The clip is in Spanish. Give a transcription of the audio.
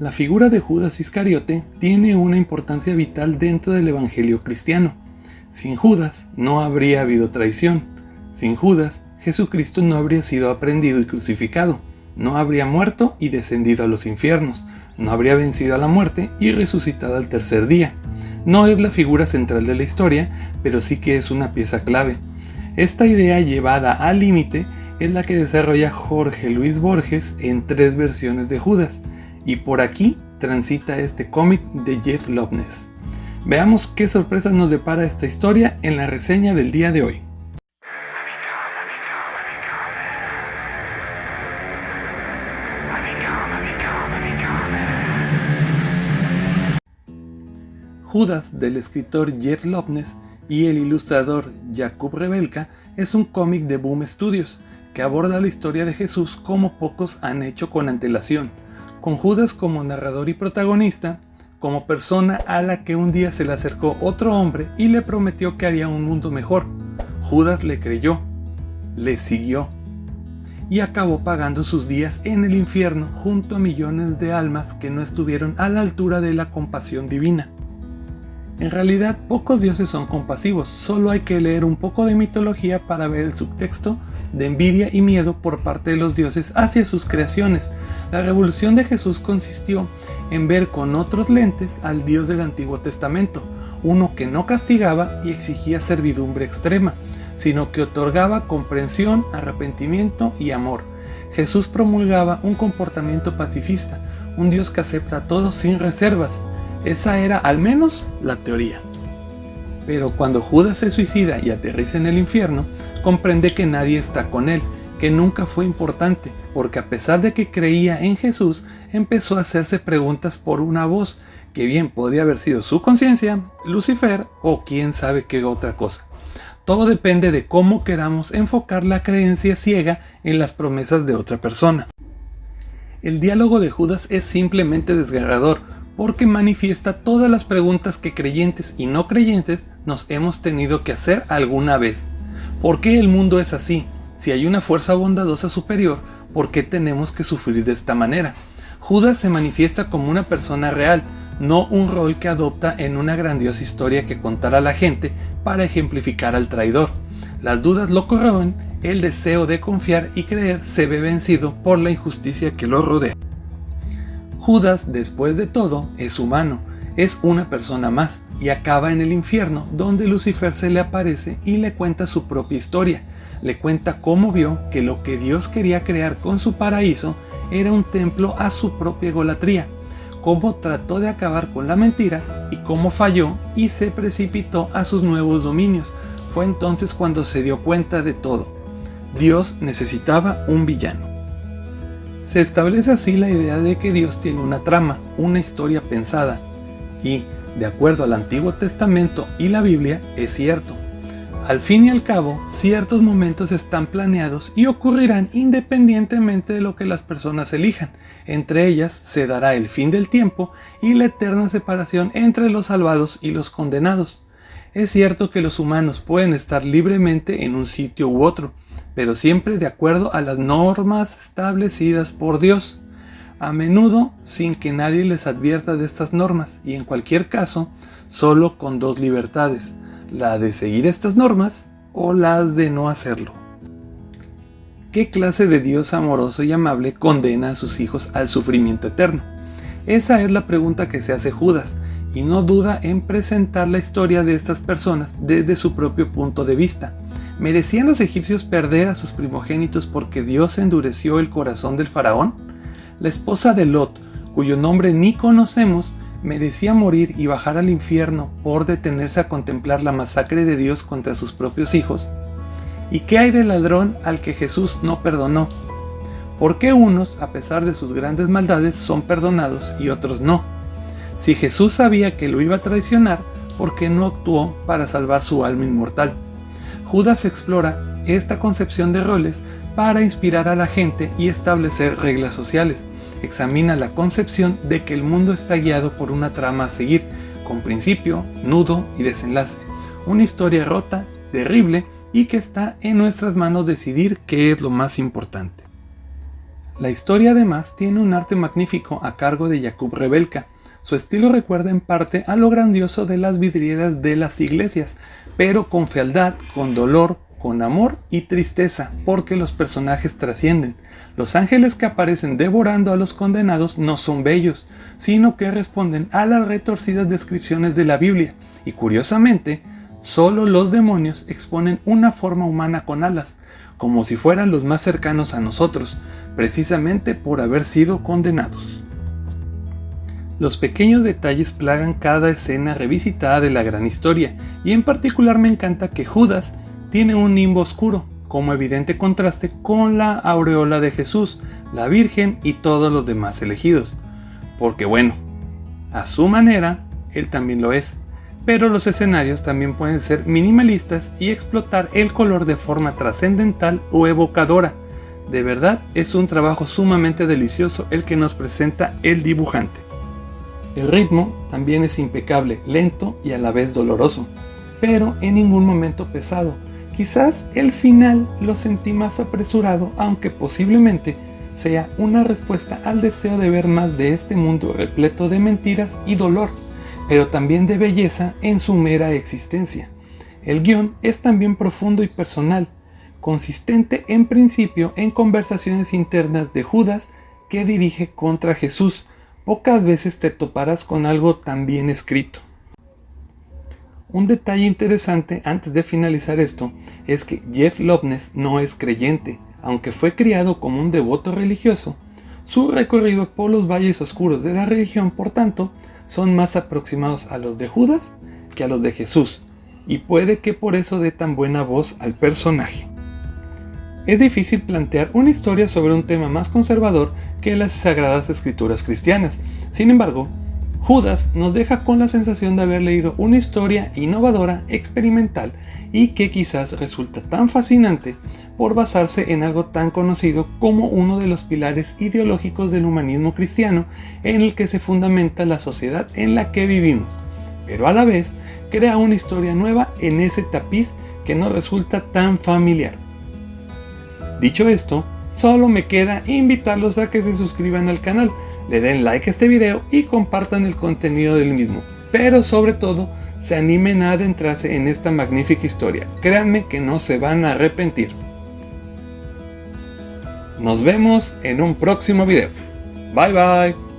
La figura de Judas Iscariote tiene una importancia vital dentro del evangelio cristiano. Sin Judas no habría habido traición. Sin Judas, Jesucristo no habría sido aprehendido y crucificado. No habría muerto y descendido a los infiernos. No habría vencido a la muerte y resucitado al tercer día. No es la figura central de la historia, pero sí que es una pieza clave. Esta idea llevada al límite es la que desarrolla Jorge Luis Borges en 3 versiones de Judas. Y por aquí transita este cómic de Jeff Loveness. Veamos qué sorpresas nos depara esta historia en la reseña del día de hoy. Judas, del escritor Jeff Loveness y el ilustrador Jakub Rebelka, es un cómic de Boom Studios que aborda la historia de Jesús como pocos han hecho con antelación, con Judas como narrador y protagonista, como persona a la que un día se le acercó otro hombre y le prometió que haría un mundo mejor. Judas le creyó, le siguió y acabó pagando sus días en el infierno junto a millones de almas que no estuvieron a la altura de la compasión divina. En realidad, pocos dioses son compasivos, solo hay que leer un poco de mitología para ver el subtexto de envidia y miedo por parte de los dioses hacia sus creaciones. La revolución de Jesús consistió en ver con otros lentes al Dios del Antiguo Testamento, uno que no castigaba y exigía servidumbre extrema, sino que otorgaba comprensión, arrepentimiento y amor. Jesús promulgaba un comportamiento pacifista, un Dios que acepta a todos sin reservas. Esa era al menos la teoría. Pero cuando Judas se suicida y aterriza en el infierno, comprende que nadie está con él, que nunca fue importante, porque a pesar de que creía en Jesús, empezó a hacerse preguntas por una voz, que bien podría haber sido su conciencia, Lucifer o quién sabe qué otra cosa. Todo depende de cómo queramos enfocar la creencia ciega en las promesas de otra persona. El diálogo de Judas es simplemente desgarrador, porque manifiesta todas las preguntas que creyentes y no creyentes nos hemos tenido que hacer alguna vez. ¿Por qué el mundo es así? Si hay una fuerza bondadosa superior, ¿por qué tenemos que sufrir de esta manera? Judas se manifiesta como una persona real, no un rol que adopta en una grandiosa historia que contará a la gente para ejemplificar al traidor. Las dudas lo corroen, el deseo de confiar y creer se ve vencido por la injusticia que lo rodea. Judas, después de todo, es humano, es una persona más y acaba en el infierno, donde Lucifer se le aparece y le cuenta su propia historia. Le cuenta cómo vio que lo que Dios quería crear con su paraíso era un templo a su propia egolatría, cómo trató de acabar con la mentira y cómo falló y se precipitó a sus nuevos dominios. Fue entonces cuando se dio cuenta de todo. Dios necesitaba un villano. Se establece así la idea de que Dios tiene una trama, una historia pensada, y, de acuerdo al Antiguo Testamento y la Biblia, es cierto. Al fin y al cabo, ciertos momentos están planeados y ocurrirán independientemente de lo que las personas elijan. Entre ellas se dará el fin del tiempo y la eterna separación entre los salvados y los condenados. Es cierto que los humanos pueden estar libremente en un sitio u otro, pero siempre de acuerdo a las normas establecidas por Dios, a menudo sin que nadie les advierta de estas normas y en cualquier caso solo con 2 libertades, la de seguir estas normas o las de no hacerlo. ¿Qué clase de Dios amoroso y amable condena a sus hijos al sufrimiento eterno? Esa es la pregunta que se hace Judas, y no duda en presentar la historia de estas personas desde su propio punto de vista. ¿Merecían los egipcios perder a sus primogénitos porque Dios endureció el corazón del faraón? La esposa de Lot, cuyo nombre ni conocemos, ¿merecía morir y bajar al infierno por detenerse a contemplar la masacre de Dios contra sus propios hijos? ¿Y qué hay del ladrón al que Jesús no perdonó? ¿Por qué unos, a pesar de sus grandes maldades, son perdonados y otros no? Si Jesús sabía que lo iba a traicionar, ¿por qué no actuó para salvar su alma inmortal? Judas explora esta concepción de roles para inspirar a la gente y establecer reglas sociales. Examina la concepción de que el mundo está guiado por una trama a seguir, con principio, nudo y desenlace. Una historia rota, terrible y que está en nuestras manos decidir qué es lo más importante. La historia además tiene un arte magnífico a cargo de Jakub Rebelka. Su estilo recuerda en parte a lo grandioso de las vidrieras de las iglesias, pero con fealdad, con dolor, con amor y tristeza, porque los personajes trascienden. Los ángeles que aparecen devorando a los condenados no son bellos, sino que responden a las retorcidas descripciones de la Biblia, y curiosamente, solo los demonios exponen una forma humana con alas, como si fueran los más cercanos a nosotros, precisamente por haber sido condenados. Los pequeños detalles plagan cada escena revisitada de la gran historia, y en particular me encanta que Judas tiene un nimbo oscuro, como evidente contraste con la aureola de Jesús, la Virgen y todos los demás elegidos. Porque bueno, a su manera, él también lo es, pero los escenarios también pueden ser minimalistas y explotar el color de forma trascendental o evocadora. De verdad, es un trabajo sumamente delicioso el que nos presenta el dibujante. El ritmo también es impecable, lento y a la vez doloroso, pero en ningún momento pesado. Quizás el final lo sentí más apresurado, aunque posiblemente sea una respuesta al deseo de ver más de este mundo repleto de mentiras y dolor, pero también de belleza en su mera existencia. El guión es también profundo y personal, consistente en principio en conversaciones internas de Judas que dirige contra Jesús. Pocas veces te toparás con algo tan bien escrito. Un detalle interesante antes de finalizar esto es que Jeff Loveness no es creyente, aunque fue criado como un devoto religioso. Su recorrido por los valles oscuros de la religión, por tanto, son más aproximados a los de Judas que a los de Jesús, y puede que por eso dé tan buena voz al personaje. Es difícil plantear una historia sobre un tema más conservador que las sagradas escrituras cristianas. Sin embargo, Judas nos deja con la sensación de haber leído una historia innovadora, experimental y que quizás resulta tan fascinante por basarse en algo tan conocido como uno de los pilares ideológicos del humanismo cristiano en el que se fundamenta la sociedad en la que vivimos, pero a la vez crea una historia nueva en ese tapiz que nos resulta tan familiar. Dicho esto, solo me queda invitarlos a que se suscriban al canal, le den like a este video y compartan el contenido del mismo, pero sobre todo se animen a adentrarse en esta magnífica historia. Créanme que no se van a arrepentir. Nos vemos en un próximo video. Bye bye.